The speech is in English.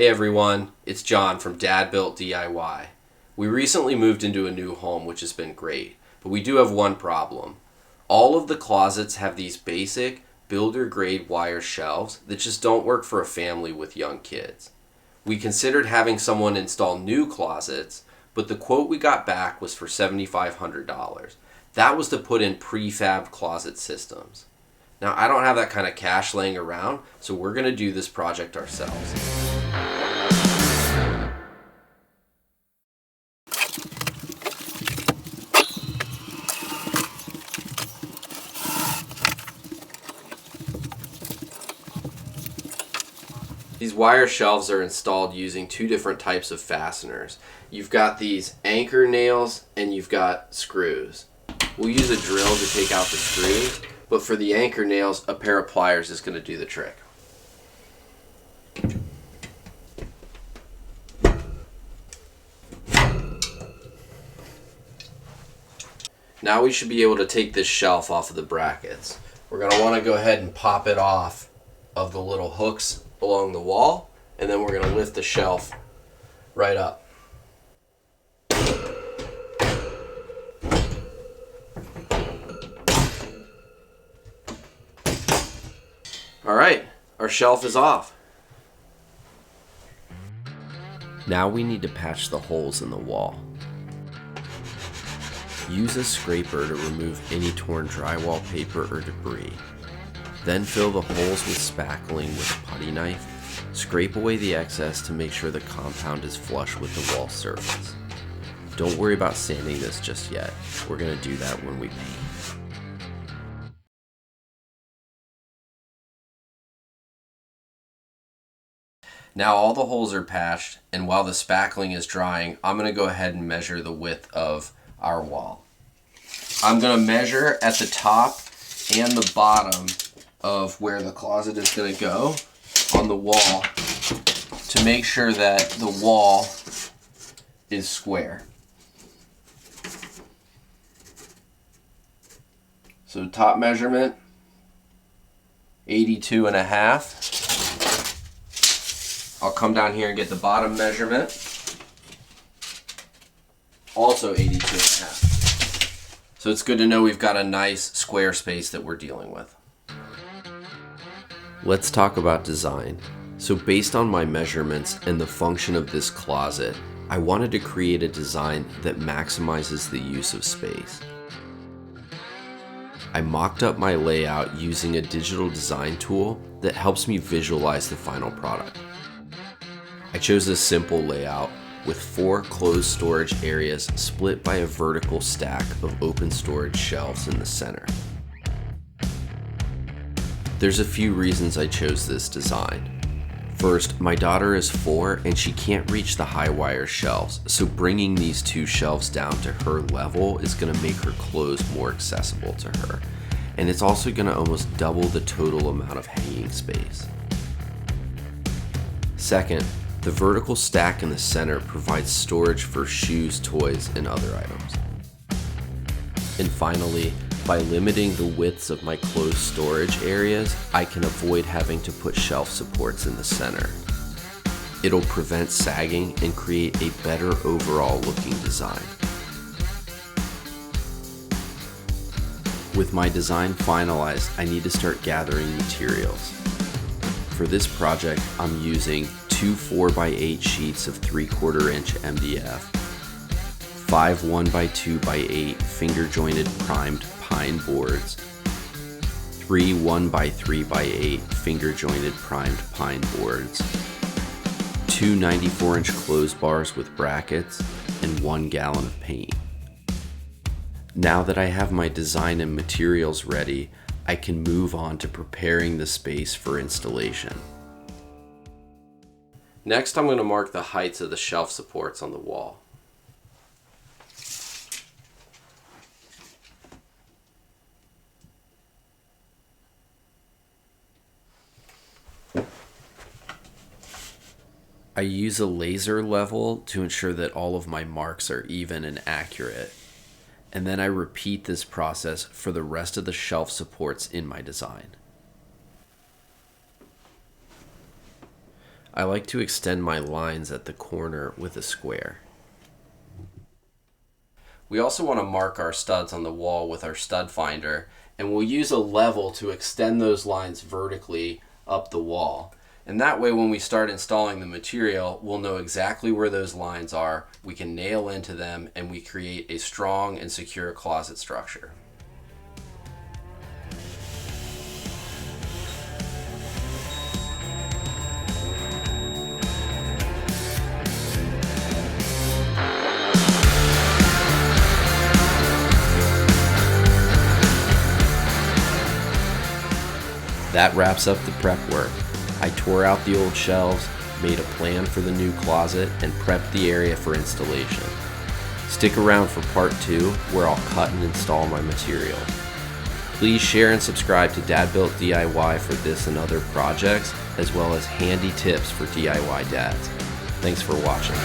Hey everyone, it's John from DadBuilt DIY. We recently moved into a new home, which has been great, but we do have one problem. All of the closets have these basic builder grade wire shelves that just don't work for a family with young kids. We considered having someone install new closets, but the quote we got back was for $7,500. That was to put in prefab closet systems. Now I don't have that kind of cash laying around, so we're going to do this project ourselves. These wire shelves are installed using two different types of fasteners. You've got these anchor nails and you've got screws. We'll use a drill to take out the screws, but for the anchor nails, a pair of pliers is going to do the trick. Now we should be able to take this shelf off of the brackets. We're going to want to go ahead and pop it off of the little hooks along the wall, and then we're going to lift the shelf right up. All right, our shelf is off. Now we need to patch the holes in the wall. Use a scraper to remove any torn drywall paper or debris. Then fill the holes with spackling with a putty knife. Scrape away the excess to make sure the compound is flush with the wall surface. Don't worry about sanding this just yet. We're going to do that when we paint. Now all the holes are patched, and while the spackling is drying, I'm going to go ahead and measure the width of our wall. I'm going to measure at the top and the bottom of where the closet is going to go on the wall to make sure that the wall is square. So top measurement, 82.5. I'll come down here and get the bottom measurement, also 82.5. So it's good to know we've got a nice square space that we're dealing with. Let's talk about design. So based on my measurements and the function of this closet, I wanted to create a design that maximizes the use of space. I mocked up my layout using a digital design tool that helps me visualize the final product. I chose a simple layout with 4 closed storage areas split by a vertical stack of open storage shelves in the center. There's a few reasons I chose this design. First, my daughter is 4 and she can't reach the high wire shelves, so bringing these 2 shelves down to her level is going to make her clothes more accessible to her. And it's also going to almost double the total amount of hanging space. Second, the vertical stack in the center provides storage for shoes, toys, and other items. And finally, by limiting the widths of my closed storage areas, I can avoid having to put shelf supports in the center. It'll prevent sagging and create a better overall looking design. With my design finalized, I need to start gathering materials. For this project, I'm using 2 4x8 sheets of 3/4 inch MDF, 5 1x2x8 finger jointed primed pine boards, 3 1x3x8 finger jointed primed pine boards, 2 94-inch clothes bars with brackets, and 1 gallon of paint. Now that I have my design and materials ready, I can move on to preparing the space for installation. Next, I'm going to mark the heights of the shelf supports on the wall. I use a laser level to ensure that all of my marks are even and accurate. And then I repeat this process for the rest of the shelf supports in my design. I like to extend my lines at the corner with a square. We also want to mark our studs on the wall with our stud finder, and we'll use a level to extend those lines vertically up the wall. And that way when we start installing the material, we'll know exactly where those lines are, we can nail into them, and we create a strong and secure closet structure. That wraps up the prep work. I tore out the old shelves, made a plan for the new closet, and prepped the area for installation. Stick around for part 2, where I'll cut and install my material. Please share and subscribe to DadBuilt DIY for this and other projects, as well as handy tips for DIY dads. Thanks for watching.